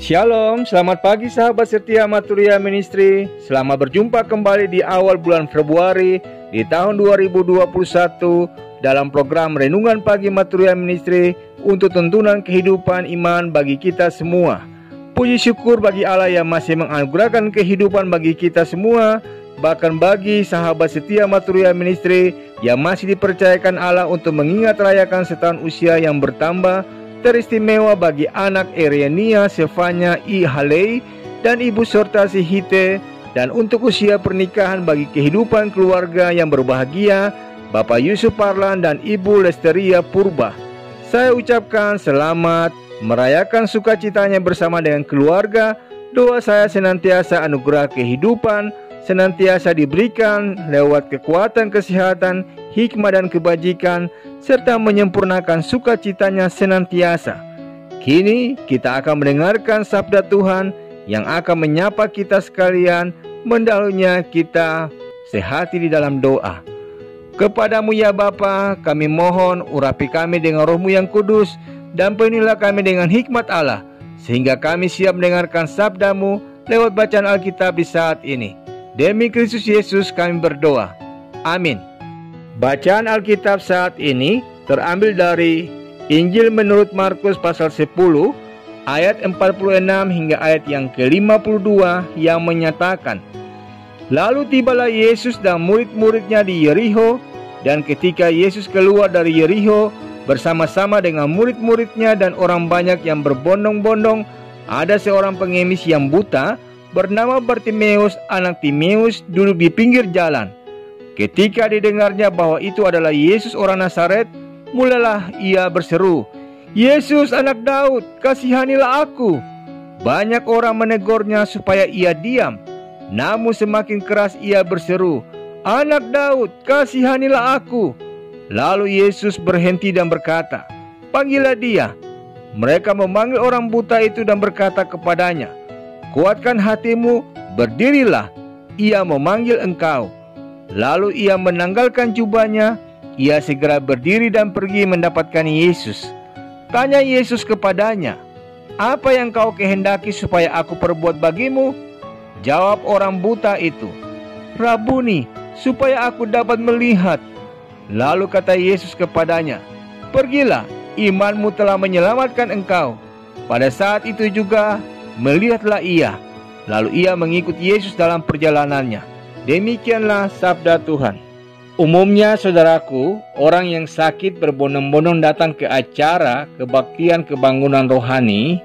Shalom, selamat pagi sahabat setia Maturia Ministry. Selamat berjumpa kembali di awal bulan Februari di tahun 2021 dalam program Renungan Pagi Maturia Ministry untuk tuntunan kehidupan iman bagi kita semua. Puji syukur bagi Allah yang masih menganugerahkan kehidupan bagi kita semua, bahkan bagi sahabat setia Maturia Ministry yang masih dipercayakan Allah untuk mengingat rayakan setahun usia yang bertambah teristimewa bagi anak Erenia Sefanya I. Halei dan Ibu Sortasi Hite, dan untuk usia pernikahan bagi kehidupan keluarga yang berbahagia Bapak Yusuf Parlan dan Ibu Lesteria Purba. Saya ucapkan selamat merayakan sukacitanya bersama dengan keluarga. Doa saya senantiasa anugerah kehidupan senantiasa diberikan lewat kekuatan kesehatan, hikmah dan kebajikan, serta menyempurnakan sukacitanya senantiasa. Kini kita akan mendengarkan sabda Tuhan yang akan menyapa kita sekalian. Mendahulunya kita sehati di dalam doa. Kepadamu ya Bapa, kami mohon urapi kami dengan Roh-Mu yang kudus, dan penuhilah kami dengan hikmat Allah, sehingga kami siap mendengarkan sabda-Mu lewat bacaan Alkitab di saat ini. Demi Kristus Yesus kami berdoa. Amin. Bacaan Alkitab saat ini terambil dari Injil menurut Markus pasal 10 ayat 46 hingga ayat yang ke-52 yang menyatakan, lalu tibalah Yesus dan murid-muridnya di Yerikho, dan ketika Yesus keluar dari Yerikho bersama-sama dengan murid-muridnya dan orang banyak yang berbondong-bondong, ada seorang pengemis yang buta bernama Bartimeus anak Timeus duduk di pinggir jalan. Ketika didengarnya bahwa itu adalah Yesus orang Nazaret, mulailah ia berseru, Yesus anak Daud, kasihanilah aku. Banyak orang menegurnya supaya ia diam, namun semakin keras ia berseru, anak Daud, kasihanilah aku. Lalu Yesus berhenti dan berkata, panggillah dia. Mereka memanggil orang buta itu dan berkata kepadanya, kuatkan hatimu, berdirilah, ia memanggil engkau. Lalu ia menanggalkan jubahnya, ia segera berdiri dan pergi mendapatkan Yesus. Tanya Yesus kepadanya, apa yang kau kehendaki supaya aku perbuat bagimu? Jawab orang buta itu, Rabuni, supaya aku dapat melihat. Lalu kata Yesus kepadanya, pergilah, imanmu telah menyelamatkan engkau. Pada saat itu juga melihatlah ia, lalu ia mengikut Yesus dalam perjalanannya. Demikianlah sabda Tuhan. Umumnya saudaraku, orang yang sakit berbondong-bondong datang ke acara kebaktian kebangunan rohani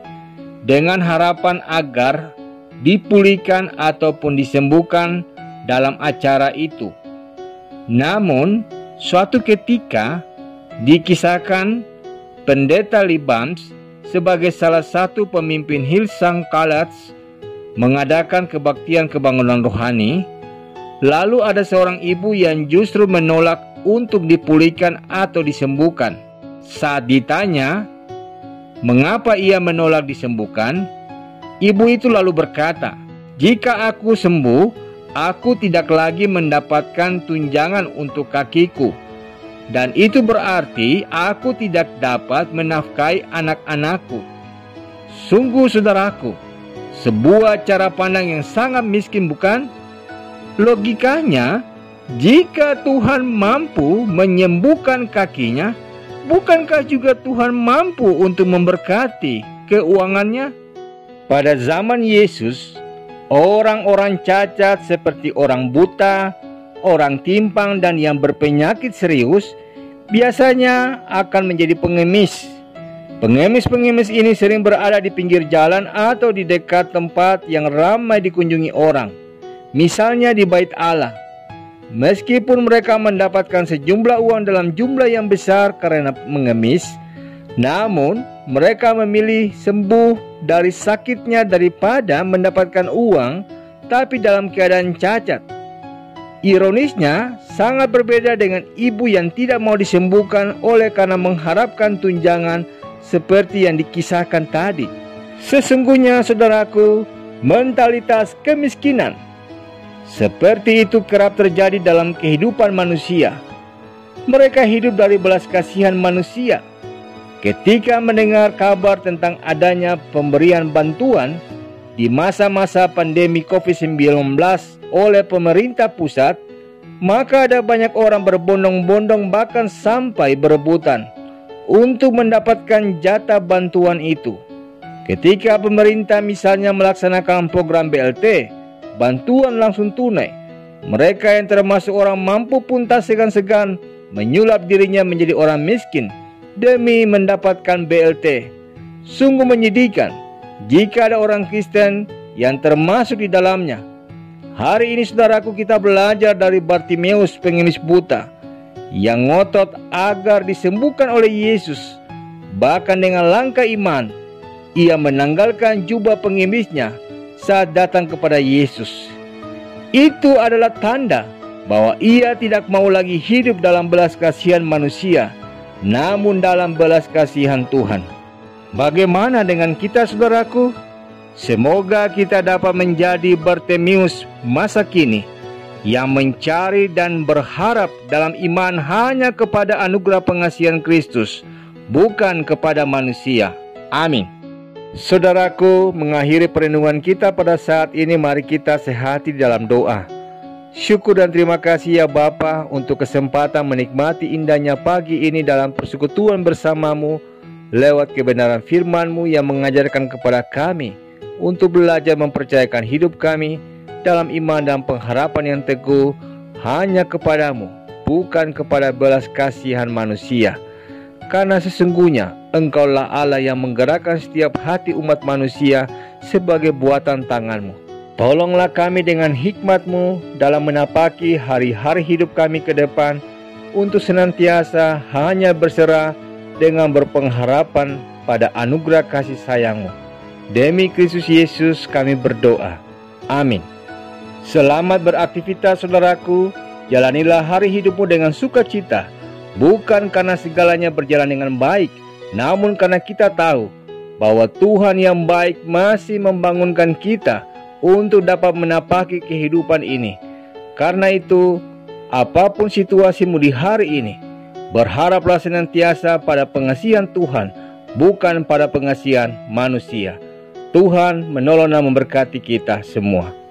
dengan harapan agar dipulihkan ataupun disembuhkan dalam acara itu. Namun, suatu ketika dikisahkan Pendeta Libams sebagai salah satu pemimpin Hillsong College mengadakan kebaktian kebangunan rohani. Lalu ada seorang ibu yang justru menolak untuk dipulihkan atau disembuhkan. Saat ditanya mengapa ia menolak disembuhkan, ibu itu lalu berkata, jika aku sembuh, aku tidak lagi mendapatkan tunjangan untuk kakiku, dan itu berarti aku tidak dapat menafkahi anak-anakku. Sungguh saudaraku, sebuah cara pandang yang sangat miskin, bukan? Logikanya, jika Tuhan mampu menyembuhkan kakinya, bukankah juga Tuhan mampu untuk memberkati keuangannya? Pada zaman Yesus, orang-orang cacat seperti orang buta, orang timpang, dan yang berpenyakit serius biasanya akan menjadi pengemis. Pengemis-pengemis ini sering berada di pinggir jalan atau di dekat tempat yang ramai dikunjungi orang, misalnya di bait Allah. Meskipun mereka mendapatkan sejumlah uang dalam jumlah yang besar karena mengemis, namun mereka memilih sembuh dari sakitnya daripada mendapatkan uang tapi dalam keadaan cacat. Ironisnya, sangat berbeda dengan ibu yang tidak mau disembuhkan oleh karena mengharapkan tunjangan seperti yang dikisahkan tadi. Sesungguhnya saudaraku, mentalitas kemiskinan seperti itu kerap terjadi dalam kehidupan manusia. Mereka hidup dari belas kasihan manusia. Ketika mendengar kabar tentang adanya pemberian bantuan di masa-masa pandemi COVID-19 oleh pemerintah pusat, maka ada banyak orang berbondong-bondong bahkan sampai berebutan untuk mendapatkan jatah bantuan itu. Ketika pemerintah misalnya melaksanakan program BLT, bantuan langsung tunai, mereka yang termasuk orang mampu pun tak segan-segan menyulap dirinya menjadi orang miskin demi mendapatkan BLT. Sungguh menyedihkan jika ada orang Kristen yang termasuk di dalamnya. Hari ini saudaraku, kita belajar dari Bartimeus pengemis buta yang ngotot agar disembuhkan oleh Yesus. Bahkan dengan langkah iman, ia menanggalkan jubah pengemisnya saat datang kepada Yesus. Itu adalah tanda bahwa ia tidak mau lagi hidup dalam belas kasihan manusia, namun dalam belas kasihan Tuhan. Bagaimana dengan kita saudaraku? Semoga kita dapat menjadi Bartimeus masa kini yang mencari dan berharap dalam iman hanya kepada anugerah pengasihan Kristus, bukan kepada manusia. Amin. Saudaraku, mengakhiri perenungan kita pada saat ini, mari kita sehati dalam doa. Syukur dan terima kasih ya Bapa untuk kesempatan menikmati indahnya pagi ini dalam persekutuan bersamamu lewat kebenaran firman-Mu yang mengajarkan kepada kami untuk belajar mempercayakan hidup kami dalam iman dan pengharapan yang teguh hanya kepadamu, bukan kepada belas kasihan manusia. Karena sesungguhnya Engkaulah Allah yang menggerakkan setiap hati umat manusia sebagai buatan tangan-Mu. Tolonglah kami dengan hikmat-Mu dalam menapaki hari-hari hidup kami ke depan untuk senantiasa hanya berserah dengan berpengharapan pada anugerah kasih sayang-Mu. Demi Kristus Yesus kami berdoa. Amin. Selamat beraktivitas saudaraku. Jalanilah hari hidupmu dengan sukacita, bukan karena segalanya berjalan dengan baik, namun karena kita tahu bahwa Tuhan yang baik masih membangunkan kita untuk dapat menapaki kehidupan ini. Karena itu, apapun situasimu di hari ini, berharaplah senantiasa pada pengasihan Tuhan, bukan pada pengasihan manusia. Tuhan menolong dan memberkati kita semua.